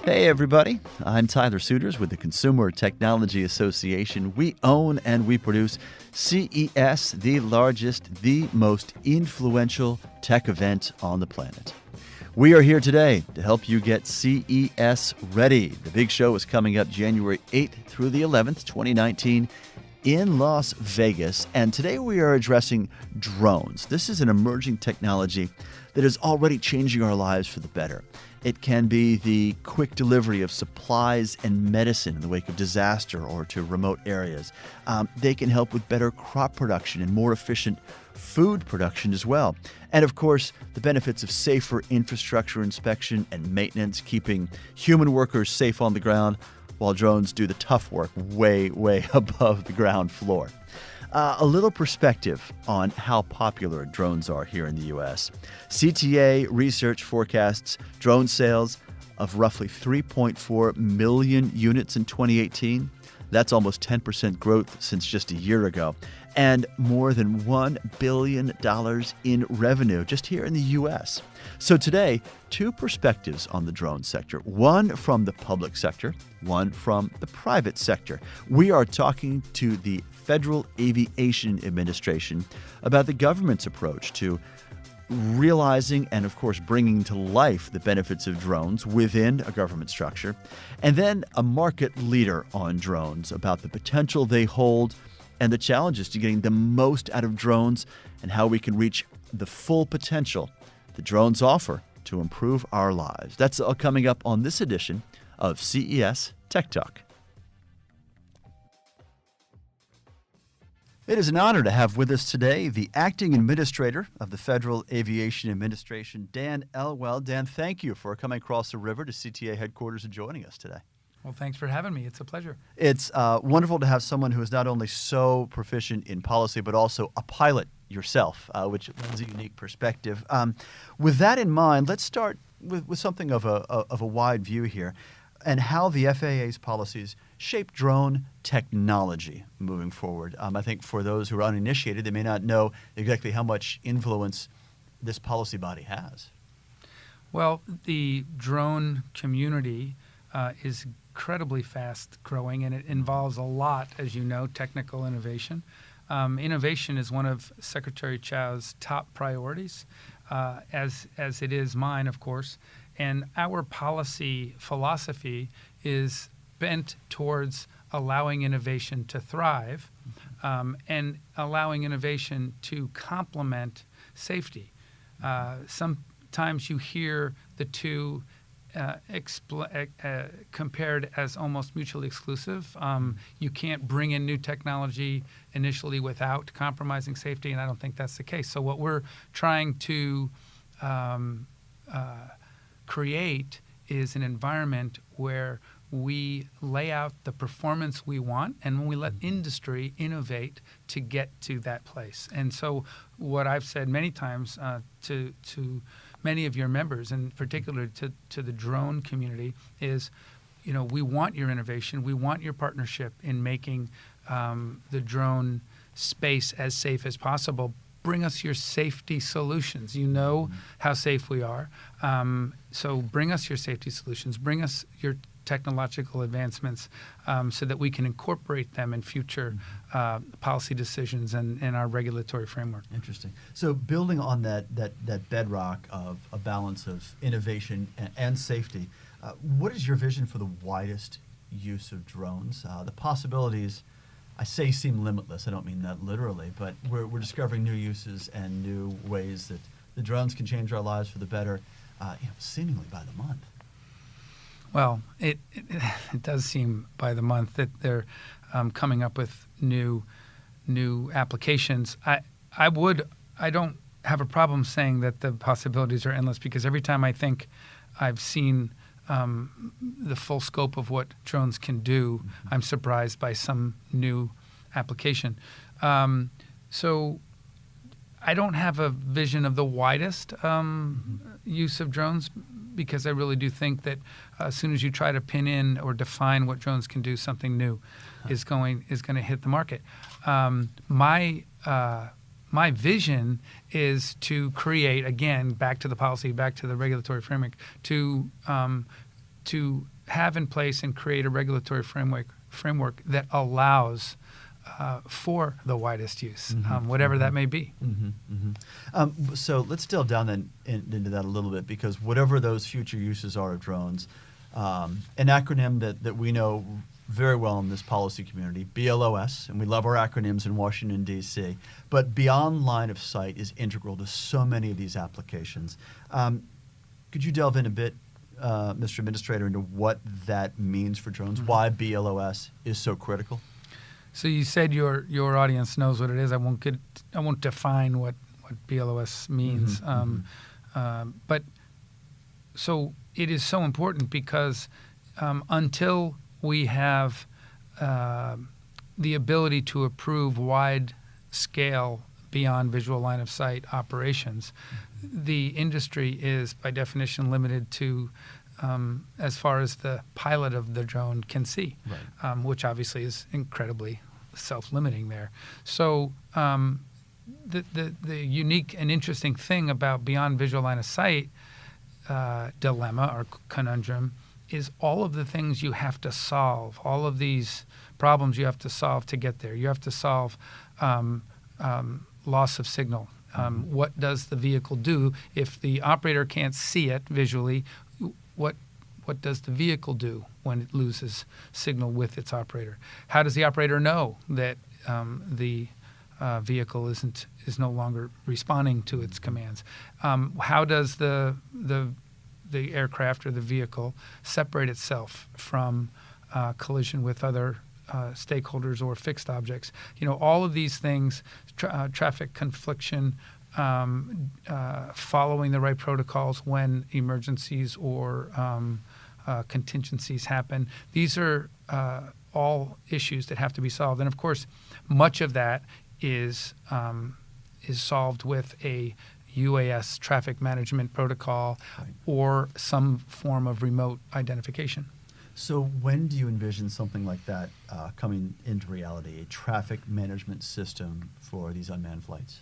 Hey everybody, I'm Tyler Suiters with the Consumer Technology Association. We own and we produce CES, the largest, the most influential tech event on the planet. We are here today to help you get CES ready. The big show is coming up January 8th through the 11th, 2019 in Las Vegas. And today we are addressing drones. This is an emerging technology that is already changing our lives for the better. It can be the quick delivery of supplies and medicine in the wake of disaster or to remote areas. They can help with better crop production and more efficient food production as well. And of course, the benefits of safer infrastructure inspection and maintenance, keeping human workers safe on the ground while drones do the tough work way, way above the ground floor. A little perspective on how popular drones are here in the U.S. CTA research forecasts drone sales of roughly 3.4 million units in 2018. That's almost 10% growth since just a year ago. And more than $1 billion in revenue just here in the U.S. So today, two perspectives on the drone sector, one from the public sector, one from the private sector. We are talking to the Federal Aviation Administration about the government's approach to realizing and, of course, bringing to life the benefits of drones within a government structure, and then a market leader on drones about the potential they hold and the challenges to getting the most out of drones and how we can reach the full potential the drones offer to improve our lives. That's all coming up on this edition of CES Tech Talk. It is an honor to have with us today the Acting Administrator of the Federal Aviation Administration, Dan Elwell. Dan, thank you for coming across the river to CTA headquarters and joining us today. Well, thanks for having me. It's a pleasure. It's wonderful to have someone who is not only so proficient in policy, but also a pilot yourself, which lends a unique perspective. With that in mind, let's start with something of a wide view here and how the FAA's policies shape drone technology moving forward. I think for those who are uninitiated, they may not know exactly how much influence this policy body has. Well, the drone community is incredibly fast growing, and it involves a lot, as you know, technical innovation. Innovation is one of Secretary Chow's top priorities, as it is mine, of course. And our policy philosophy is bent towards allowing innovation to thrive and allowing innovation to complement safety. Sometimes you hear the two compared as almost mutually exclusive. You can't bring in new technology initially without compromising safety, and I don't think that's the case. So what we're trying to create is an environment where we lay out the performance we want, and when we let industry innovate to get to that place. And so what I've said many times to many of your members, and particularly to the drone community, is, you know, we want your innovation. We want your partnership in making the drone space as safe as possible. Bring us your safety solutions. You know how safe we are. So bring us your safety solutions. Bring us your technological advancements so that we can incorporate them in future policy decisions and our regulatory framework. Interesting. So building on that bedrock of a balance of innovation and safety, what is your vision for the widest use of drones? The possibilities, I say, seem limitless. I don't mean that literally, but we're discovering new uses and new ways that the drones can change our lives for the better, seemingly by the month. Well, it does seem by the month that they're coming up with new applications. I don't have a problem saying that the possibilities are endless, because every time I think I've seen the full scope of what drones can do, I'm surprised by some new application. So I don't have a vision of the widest use of drones, because I really do think that as soon as you try to pin in or define what drones can do, something new is going to hit the market. My vision is to create, again, back to the policy, back to the regulatory framework, to have in place and create a regulatory framework that allows for the widest use, whatever that may be. So let's delve down then into that a little bit, because whatever those future uses are of drones, an acronym that we know very well in this policy community, BLOS, and we love our acronyms in Washington, D.C., but beyond line of sight is integral to so many of these applications. Could you delve in a bit, Mr. Administrator, into what that means for drones, why BLOS is so critical? So you said your audience knows what it is. I won't define what BLOS means. But so it is so important because until we have the ability to approve wide-scale, beyond visual line of sight operations, the industry is by definition limited to as far as the pilot of the drone can see, which obviously is incredibly self-limiting there. So the unique and interesting thing about beyond visual line of sight dilemma or conundrum is all of the things you have to solve, all of these problems you have to solve to get there. You have to solve loss of signal. What does the vehicle do if the operator can't see it visually? What does the vehicle do when it loses signal with its operator? How does the operator know that the vehicle is no longer responding to its commands? How does the aircraft or the vehicle separate itself from collision with other stakeholders or fixed objects? All of these things, traffic confliction, following the right protocols when emergencies or contingencies happen. These are all issues that have to be solved. And of course, much of that is solved with a UAS traffic management protocol or some form of remote identification. So when do you envision something like that coming into reality, a traffic management system for these unmanned flights?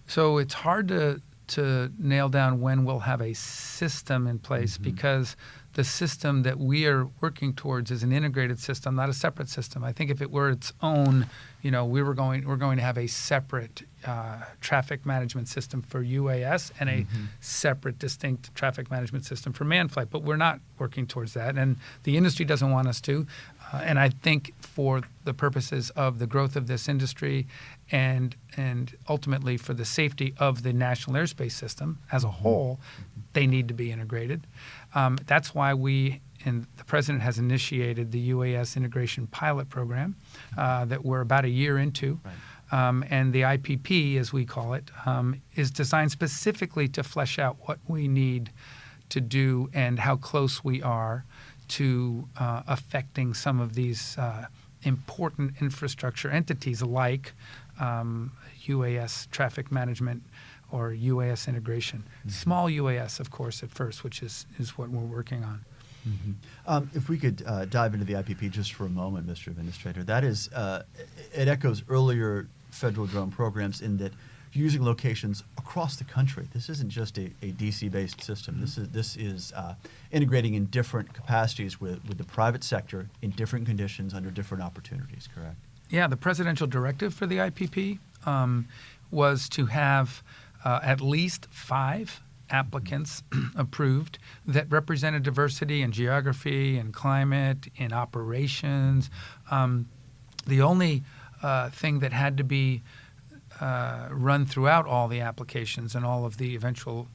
So it's hard to nail down when we'll have a system in place because the system that we are working towards is an integrated system, not a separate system. I think if it were its own, we're going to have a separate traffic management system for UAS and a separate, distinct traffic management system for manned flight. But we're not working towards that, and the industry doesn't want us to. And I think for the purposes of the growth of this industry and ultimately for the safety of the national airspace system as a whole, they need to be integrated. That's why the President has initiated the UAS Integration Pilot Program that we're about a year into. And the IPP, as we call it, is designed specifically to flesh out what we need to do and how close we are to affecting some of these important infrastructure entities like UAS traffic management or UAS integration. Small UAS, of course, at first, which is what we're working on. If we could dive into the IPP just for a moment, Mr. Administrator, that is, it echoes earlier federal drone programs in that using locations across the country. This isn't just a DC-based system. This is integrating in different capacities with the private sector in different conditions under different opportunities, correct? Yeah, the presidential directive for the IPP was to have at least 5 applicants approved that represented diversity in geography and climate, in operations. The only thing that had to be run throughout all the applications and all of the eventual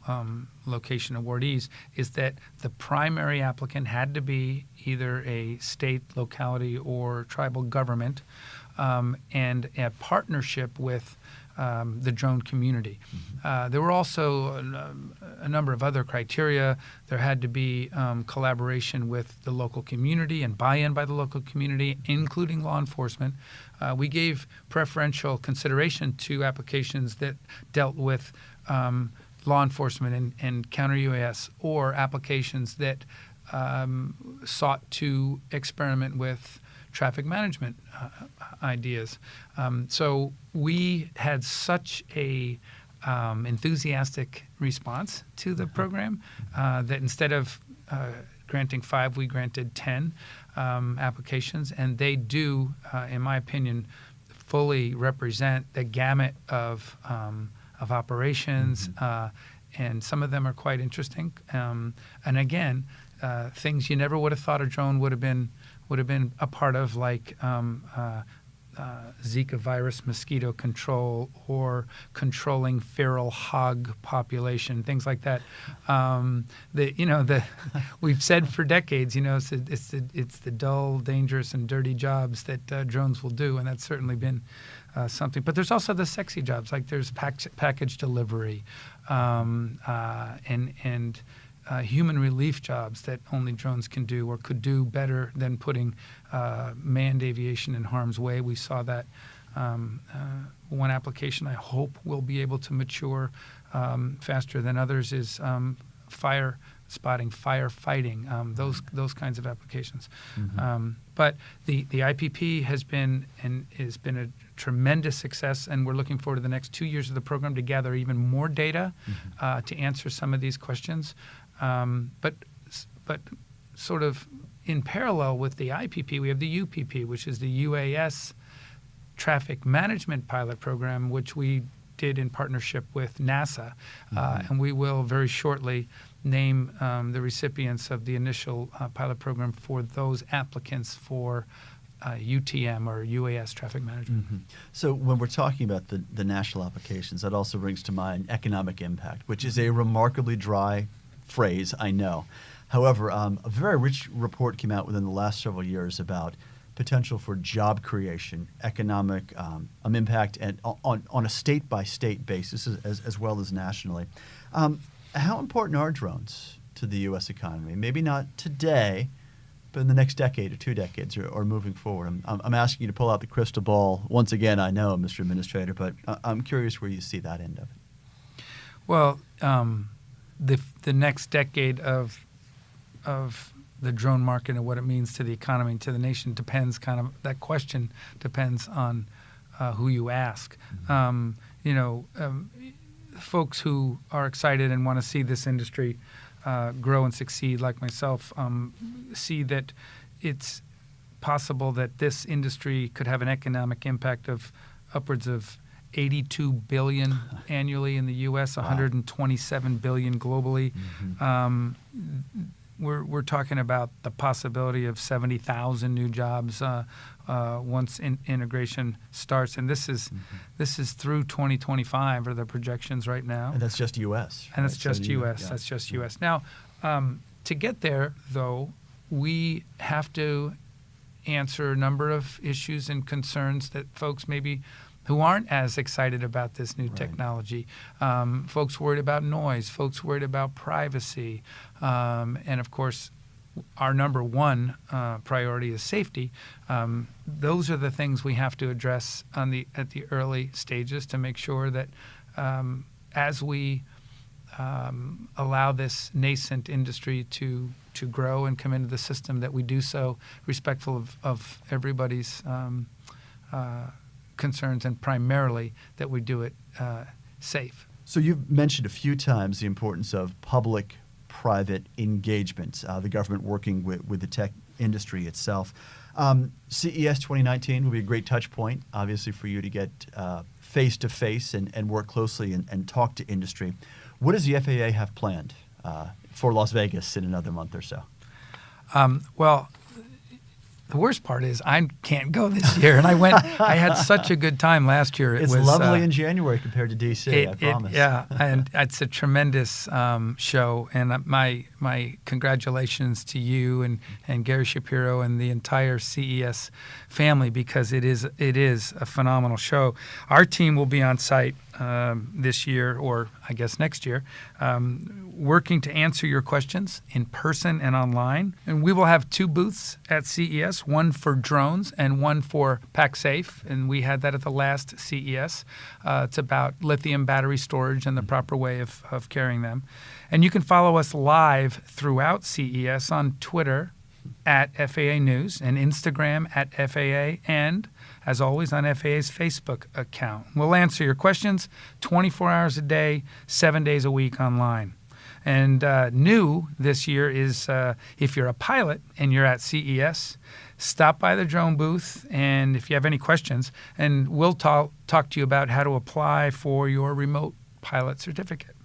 location awardees is that the primary applicant had to be either a state, locality, or tribal government and a partnership with the drone community. There were also a number of other criteria. There had to be collaboration with the local community and buy-in by the local community, including law enforcement. We gave preferential consideration to applications that dealt with law enforcement and counter-UAS, or applications that sought to experiment with traffic management ideas. So we had such a enthusiastic response to the program that instead of granting 5, we granted 10 applications, and they do, in my opinion, fully represent the gamut of operations, and some of them are quite interesting. And again, things you never would have thought a drone would have been a part of, like Zika virus mosquito control or controlling feral hog population, things like that. We've said for decades, it's the dull, dangerous, and dirty jobs that drones will do, and that's certainly been something. But there's also the sexy jobs, like there's package delivery, and human relief jobs that only drones can do or could do better than putting manned aviation in harm's way. We saw that one application I hope will be able to mature faster than others is fire spotting, firefighting, those kinds of applications. But the IPP has been a tremendous success, and we're looking forward to the next 2 years of the program to gather even more data to answer some of these questions. But sort of in parallel with the IPP, we have the UPP, which is the UAS Traffic Management Pilot Program, which we did in partnership with NASA. And we will very shortly name the recipients of the initial pilot program for those applicants for UTM or UAS traffic management. So when we're talking about the national applications, that also brings to mind economic impact, which is a remarkably dry phrase, I know. However, a very rich report came out within the last several years about potential for job creation, economic impact, and on a state-by-state basis as well as nationally. How important are drones to the U.S. economy? Maybe not today, but in the next decade or 2 decades or moving forward. I'm asking you to pull out the crystal ball once again, I know, Mr. Administrator, but I'm curious where you see that end of it. Well, the next decade of the drone market and what it means to the economy and to the nation depends that question depends on who you ask. Folks who are excited and want to see this industry grow and succeed, like myself, see that it's possible that this industry could have an economic impact of upwards of $82 billion annually in the U.S., wow. $127 billion globally. We're talking about the possibility of 70,000 new jobs once integration starts, and this is through 2025 are the projections right now. And that's just U.S. And that's right? just U.S. Yeah. That's just U.S. Now, to get there, though, we have to answer a number of issues and concerns that folks maybe who aren't as excited about this new technology. Folks worried about noise, folks worried about privacy, and of course, our number one priority is safety. Those are the things we have to address at the early stages to make sure that as we allow this nascent industry to grow and come into the system, that we do so respectful of everybody's concerns, and primarily that we do it safe. So you've mentioned a few times the importance of public-private engagement, the government working with the tech industry itself. CES 2019 will be a great touch point, obviously, for you to get face-to-face and work closely and talk to industry. What does the FAA have planned for Las Vegas in another month or so? Well, the worst part is I can't go this year, and I had such a good time last year. It's lovely in January compared to D.C., I promise. And it's a tremendous show, and my congratulations to you and Gary Shapiro and the entire CES family, because it is a phenomenal show. Our team will be on site this year, or I guess next year, working to answer your questions in person and online. And we will have 2 booths at CES, one for drones and one for PackSafe. And we had that at the last CES. It's about lithium battery storage and the proper way of carrying them. And you can follow us live throughout CES on Twitter at FAA News and Instagram at FAA, and as always on FAA's Facebook account. We'll answer your questions 24 hours a day, 7 days a week online. And new this year is if you're a pilot and you're at CES, stop by the drone booth, and if you have any questions, and we'll talk to you about how to apply for your remote pilot certificate.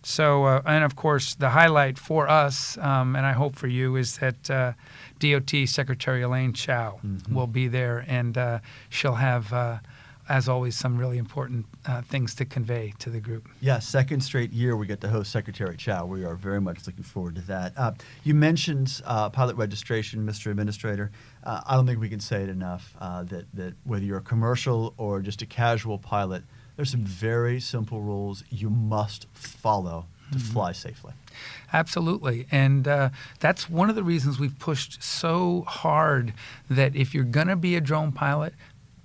So, and of course, the highlight for us, and I hope for you, is that DOT Secretary Elaine Chao will be there, and she'll have, as always, some really important things to convey to the group. Yeah, second straight year we get to host Secretary Chao. We are very much looking forward to that. You mentioned pilot registration, Mr. Administrator. I don't think we can say it enough that whether you're a commercial or just a casual pilot, there's some very simple rules you must follow to fly safely. Absolutely. And that's one of the reasons we've pushed so hard that if you're going to be a drone pilot,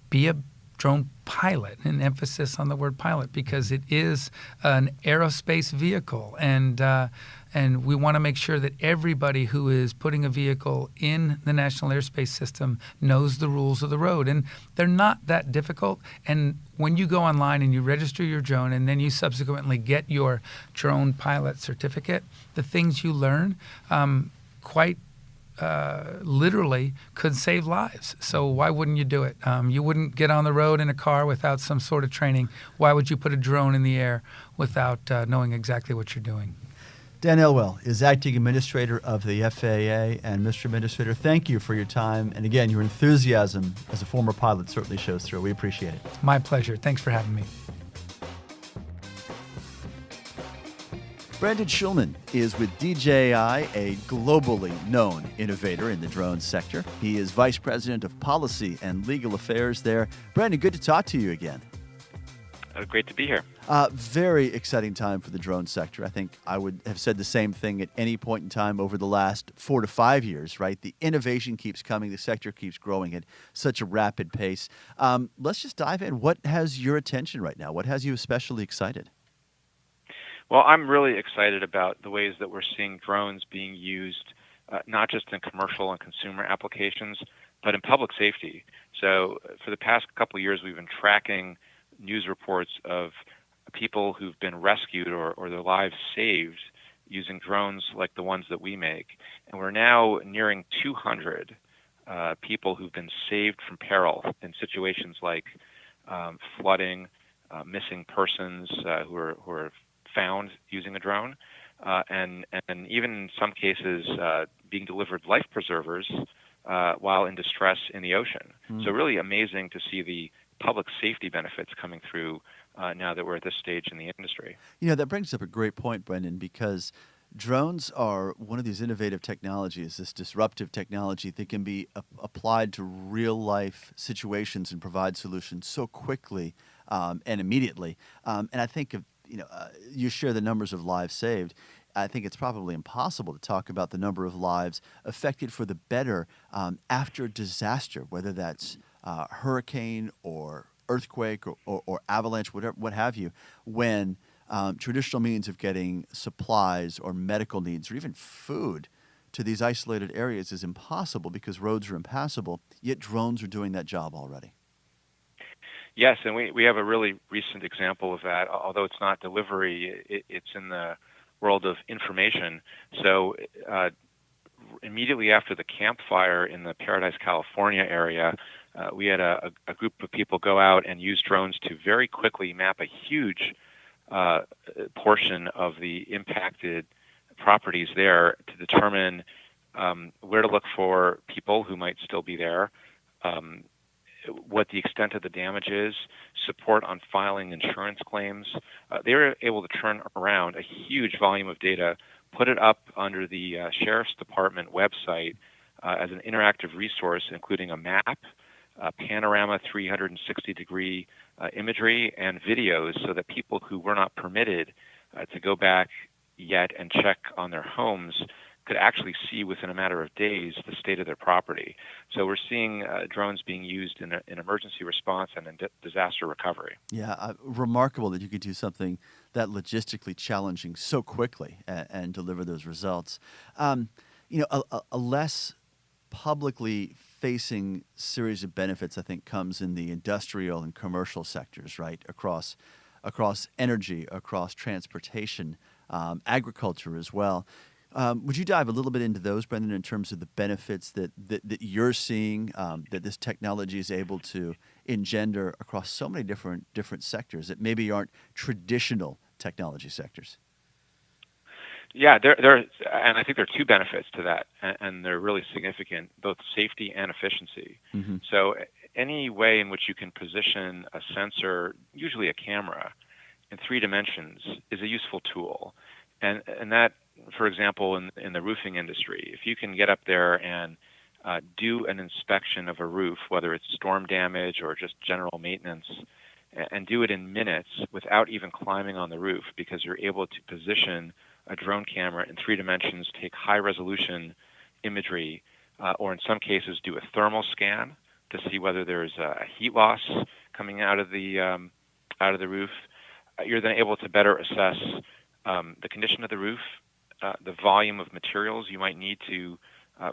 be a drone pilot, an emphasis on the word pilot, because it is an aerospace vehicle. And we want to make sure that everybody who is putting a vehicle in the National Airspace System knows the rules of the road. And they're not that difficult. And when you go online and you register your drone and then you subsequently get your drone pilot certificate, the things you learn quite literally could save lives. So why wouldn't you do it? You wouldn't get on the road in a car without some sort of training. Why would you put a drone in the air without knowing exactly what you're doing? Dan Elwell is Acting Administrator of the FAA. And Mr. Administrator, thank you for your time. And again, your enthusiasm as a former pilot certainly shows through. We appreciate it. My pleasure. Thanks for having me. Brandon Schulman is with DJI, a globally known innovator in the drone sector. He is Vice President of Policy and Legal Affairs there. Brandon, good to talk to you again. Great to be here. Very exciting time for the drone sector. I think I would have said the same thing at any point in time over the last 4 to 5 years, right? The innovation keeps coming. The sector keeps growing at such a rapid pace. Let's just dive in. What has your attention right now? What has you especially excited? Well, I'm really excited about the ways that we're seeing drones being used, not just in commercial and consumer applications, but in public safety. So for the past couple of years, we've been tracking news reports of people who've been rescued or their lives saved using drones like the ones that we make. And we're now nearing 200 people who've been saved from peril in situations like flooding, missing persons who are found using a drone, and even in some cases being delivered life preservers while in distress in the ocean. So really amazing to see the public safety benefits coming through now that we're at this stage in the industry. You know, that brings up a great point, Brendan, because drones are one of these innovative technologies, this disruptive technology that can be applied to real-life situations and provide solutions so quickly and immediately. And I think you share the numbers of lives saved. I think it's probably impossible to talk about the number of lives affected for the better after disaster, whether that's hurricane or earthquake or avalanche, what have you, when traditional means of getting supplies or medical needs or even food to these isolated areas is impossible because roads are impassable, yet drones are doing that job already. Yes, and we have a really recent example of that. Although it's not delivery, it's in the world of information. So immediately after the Camp Fire in the Paradise, California area, we had a group of people go out and use drones to very quickly map a huge portion of the impacted properties there to determine where to look for people who might still be there, what the extent of the damage is, support on filing insurance claims. They were able to turn around a huge volume of data, put it up under the Sheriff's Department website as an interactive resource, including a map, panorama 360-degree imagery, and videos so that people who were not permitted to go back yet and check on their homes could actually see within a matter of days the state of their property. So we're seeing drones being used in emergency response and in disaster recovery. Yeah, remarkable that you could do something that logistically challenging so quickly and deliver those results. A less publicly facing series of benefits, I think, comes in the industrial and commercial sectors, right, across energy, across transportation. agriculture as well. Would you dive a little bit into those, Brendan, in terms of the benefits that you're seeing that this technology is able to engender across so many different sectors that maybe aren't traditional technology sectors? Yeah, and I think there are two benefits to that, and they're really significant, both safety and efficiency. Mm-hmm. So any way in which you can position a sensor, usually a camera, in 3 dimensions is a useful tool. And that, for example, in the roofing industry, if you can get up there and do an inspection of a roof, whether it's storm damage or just general maintenance, and do it in minutes without even climbing on the roof, because you're able to position a drone camera in 3 dimensions, take high-resolution imagery, or in some cases do a thermal scan to see whether there's a heat loss coming out of the roof. You're then able to better assess the condition of the roof, the volume of materials you might need to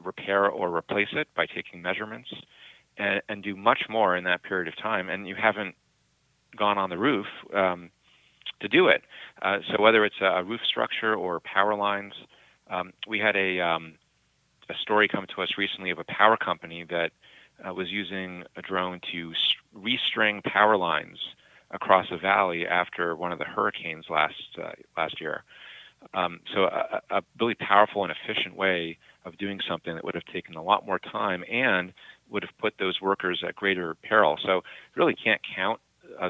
repair or replace it by taking measurements, and do much more in that period of time. And you haven't gone on the roof to do it. So whether it's a roof structure or power lines, we had a story come to us recently of a power company that was using a drone to restring power lines across a valley after one of the hurricanes last year. So a really powerful and efficient way of doing something that would have taken a lot more time and would have put those workers at greater peril. So really can't count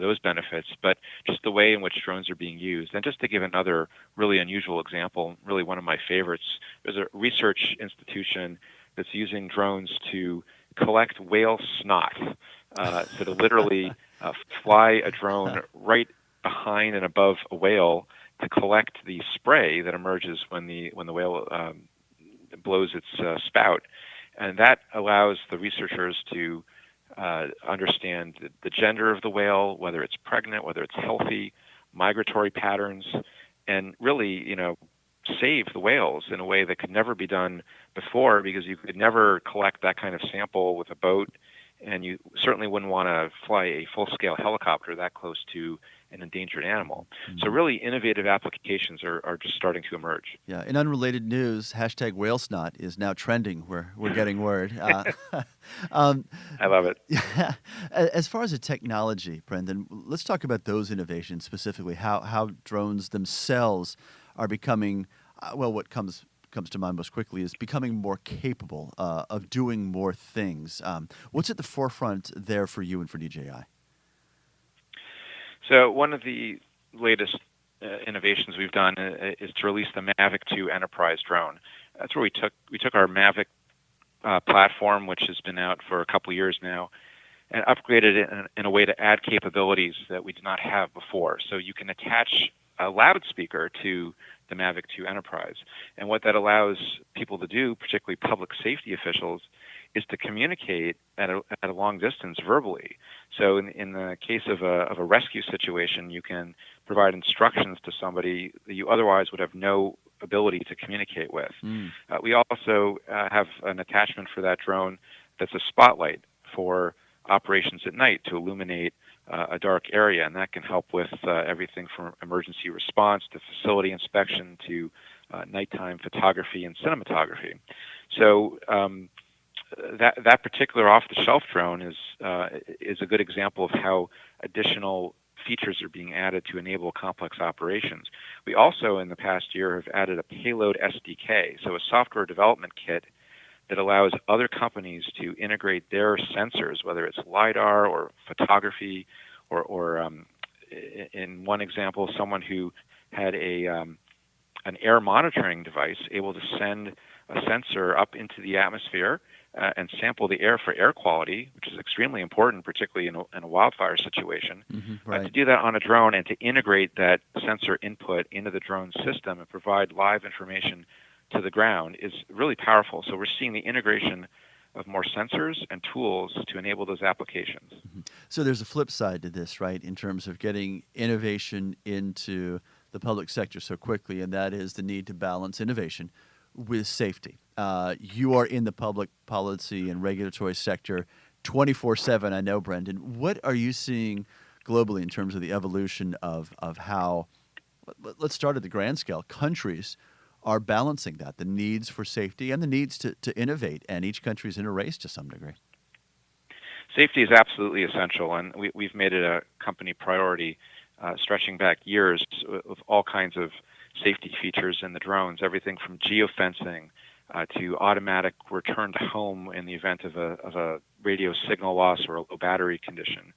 those benefits, but just the way in which drones are being used. And just to give another really unusual example, really one of my favorites, there's a research institution that's using drones to collect whale snot. So to literally fly a drone right behind and above a whale to collect the spray that emerges when the whale blows its spout. And that allows the researchers to understand the gender of the whale, whether it's pregnant, whether it's healthy, migratory patterns, and really, save the whales in a way that could never be done before, because you could never collect that kind of sample with a boat, and you certainly wouldn't want to fly a full-scale helicopter that close to an endangered animal. Mm-hmm. So really innovative applications are just starting to emerge. Yeah, in unrelated news, hashtag whale snot is now trending. We're getting word. I love it. Yeah. As far as the technology, Brendan, let's talk about those innovations specifically, how drones themselves are becoming, what comes to mind most quickly is becoming more capable of doing more things. What's at the forefront there for you and for DJI? So one of the latest innovations we've done is to release the Mavic 2 Enterprise drone. That's where we took our Mavic platform, which has been out for a couple of years now, and upgraded it in a way to add capabilities that we did not have before. So you can attach a loudspeaker to the Mavic 2 Enterprise. And what that allows people to do, particularly public safety officials, is to communicate at a long distance verbally. So in the case of a rescue situation, you can provide instructions to somebody that you otherwise would have no ability to communicate with. We also have an attachment for that drone that's a spotlight for operations at night to illuminate a dark area, and that can help with everything from emergency response to facility inspection to nighttime photography and cinematography. So that particular off-the-shelf drone is a good example of how additional features are being added to enable complex operations. We also, in the past year, have added a payload SDK, so a software development kit that allows other companies to integrate their sensors, whether it's LiDAR or photography, or in one example, someone who had an air monitoring device able to send a sensor up into the atmosphere and sample the air for air quality, which is extremely important, particularly in a wildfire situation. Mm-hmm, right. To do that on a drone and to integrate that sensor input into the drone system and provide live information to the ground is really powerful. So we're seeing the integration of more sensors and tools to enable those applications. Mm-hmm. So there's a flip side to this, right, in terms of getting innovation into the public sector so quickly, and that is the need to balance innovation with safety. You are in the public policy and regulatory sector 24/7, I know, Brendan. What are you seeing globally in terms of the evolution of how let's start at the grand scale. Countries are balancing that, the needs for safety and the needs to innovate, and each country is in a race to some degree. Safety is absolutely essential, and we've made it a company priority, stretching back years with all kinds of safety features in the drones, everything from geofencing to automatic return to home in the event of a radio signal loss or a low battery condition,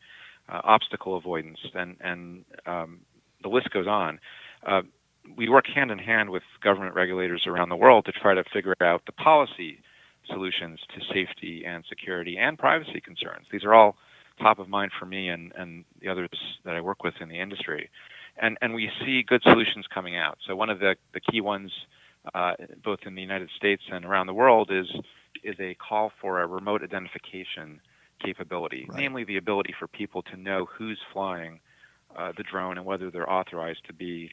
obstacle avoidance, and the list goes on. We work hand in hand with government regulators around the world to try to figure out the policy solutions to safety and security and privacy concerns. These are all top of mind for me and the others that I work with in the industry. And we see good solutions coming out. So one of the key ones, both in the United States and around the world, is a call for a remote identification capability, right. Namely the ability for people to know who's flying the drone and whether they're authorized to be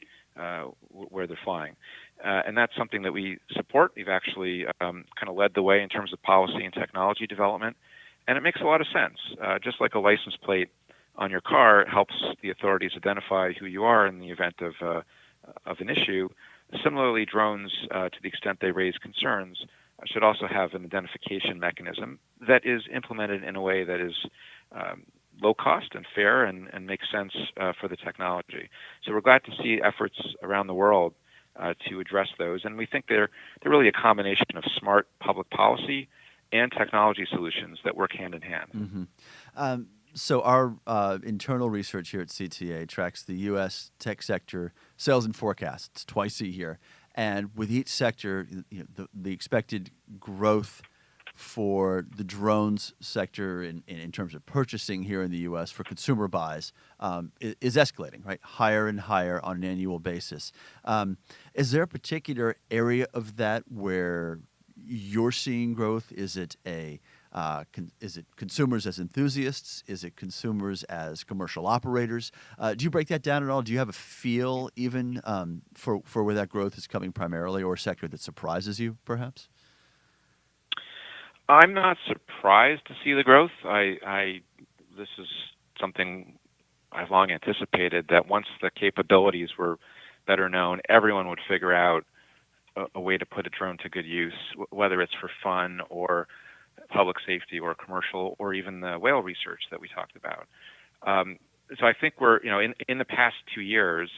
where they're flying. And that's something that we support. We've actually kind of led the way in terms of policy and technology development. And it makes a lot of sense. Just like a license plate on your car helps the authorities identify who you are in the event of an issue. Similarly, drones, to the extent they raise concerns, should also have an identification mechanism that is implemented in a way that is low cost and fair and makes sense for the technology. So we're glad to see efforts around the world to address those, and we think they're really a combination of smart public policy and technology solutions that work hand in hand. Mm-hmm. So our internal research here at CTA tracks the U.S. tech sector sales and forecasts twice a year, and with each sector, the expected growth for the drones sector in terms of purchasing here in the U.S. for consumer buys is escalating, right? Higher and higher on an annual basis. Is there a particular area of that where you're seeing growth? Is it is it consumers as enthusiasts? Is it consumers as commercial operators? Do you break that down at all? Do you have a feel even for where that growth is coming primarily, or a sector that surprises you, perhaps? I'm not surprised to see the growth. This is something I've long anticipated, that once the capabilities were better known, everyone would figure out a way to put a drone to good use, whether it's for fun or public safety or commercial or even the whale research that we talked about. So I think we're, in the past 2 years,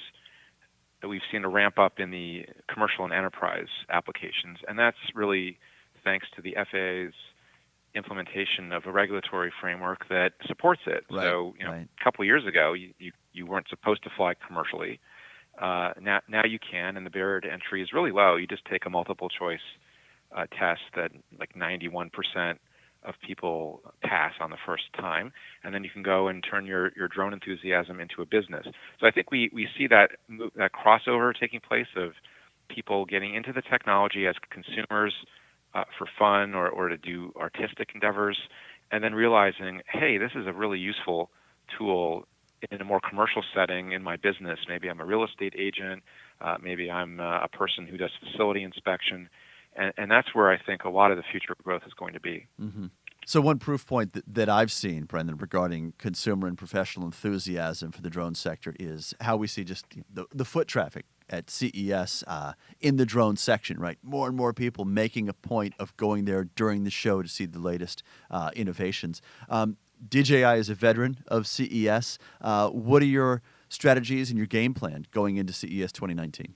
we've seen a ramp up in the commercial and enterprise applications, and that's really thanks to the FAA's implementation of a regulatory framework that supports it. Right, so, right. A couple of years ago, you weren't supposed to fly commercially. Now you can, and the barrier to entry is really low. You just take a multiple choice test that like 91% of people pass on the first time, and then you can go and turn your drone enthusiasm into a business. So I think we see that crossover taking place of people getting into the technology as consumers for fun or to do artistic endeavors, and then realizing, hey, this is a really useful tool in a more commercial setting in my business. Maybe I'm a real estate agent, maybe I'm a person who does facility inspection, and that's where I think a lot of the future growth is going to be. Mm-hmm. So one proof point that I've seen, Brendan, regarding consumer and professional enthusiasm for the drone sector is how we see just the foot traffic at CES in the drone section, right? More and more people making a point of going there during the show to see the latest innovations. DJI is a veteran of CES. What are your strategies and your game plan going into CES 2019?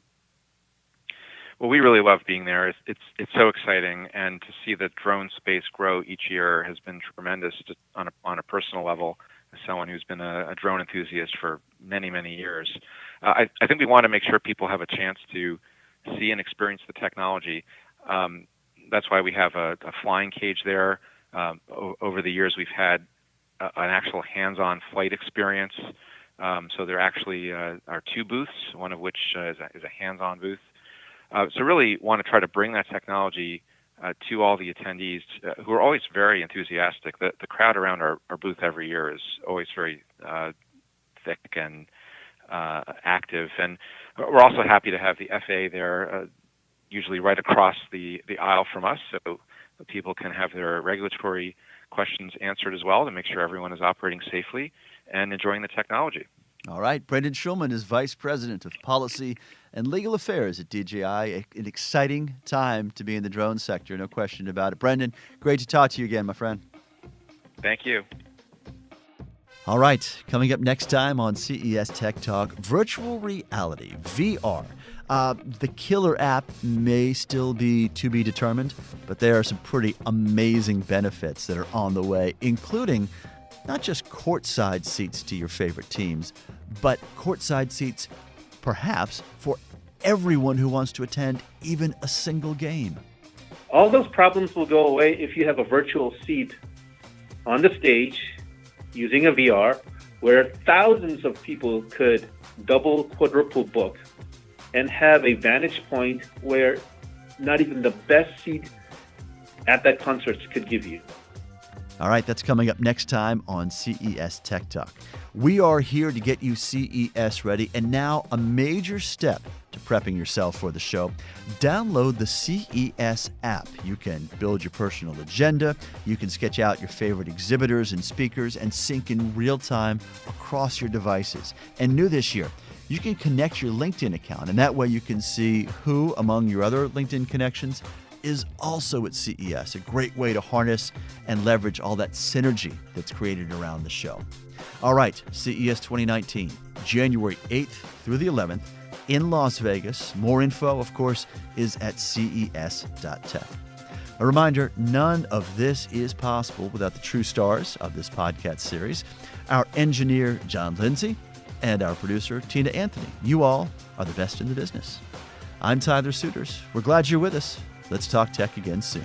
Well, we really love being there. It's so exciting, and to see the drone space grow each year has been tremendous. Just on a personal level, as someone who's been a drone enthusiast for many years, I think we want to make sure people have a chance to see and experience the technology. That's why we have a flying cage there. Over the years, we've had an actual hands-on flight experience. So there actually are 2 booths, one of which is a hands-on booth. So really want to try to bring that technology to all the attendees who are always very enthusiastic. The crowd around our booth every year is always very thick and active. And we're also happy to have the FAA there, usually right across the aisle from us, so people can have their regulatory questions answered as well to make sure everyone is operating safely and enjoying the technology. All right. Brendan Schulman is Vice President of Policy and Legal Affairs at DJI. An exciting time to be in the drone sector, no question about it. Brendan, great to talk to you again, my friend. Thank you. All right. Coming up next time on CES Tech Talk, virtual reality, VR. The killer app may still be to be determined, but there are some pretty amazing benefits that are on the way, including not just courtside seats to your favorite teams, but courtside seats perhaps for everyone who wants to attend even a single game. All those problems will go away if you have a virtual seat on the stage using a VR where thousands of people could double, quadruple book and have a vantage point where not even the best seat at that concert could give you. All right, that's coming up next time on CES Tech Talk. We are here to get you CES ready, and now a major step to prepping yourself for the show. Download the CES app. You can build your personal agenda, you can sketch out your favorite exhibitors and speakers, and sync in real time across your devices. And new this year, you can connect your LinkedIn account, and that way you can see who among your other LinkedIn connections is also at CES, a great way to harness and leverage all that synergy that's created around the show. All right, CES 2019, January 8th through the 11th in Las Vegas. More info, of course, is at ces.tech. A reminder, none of this is possible without the true stars of this podcast series, our engineer, John Lindsay, and our producer, Tina Anthony. You all are the best in the business. I'm Tyler Suiters. We're glad you're with us. Let's talk tech again soon.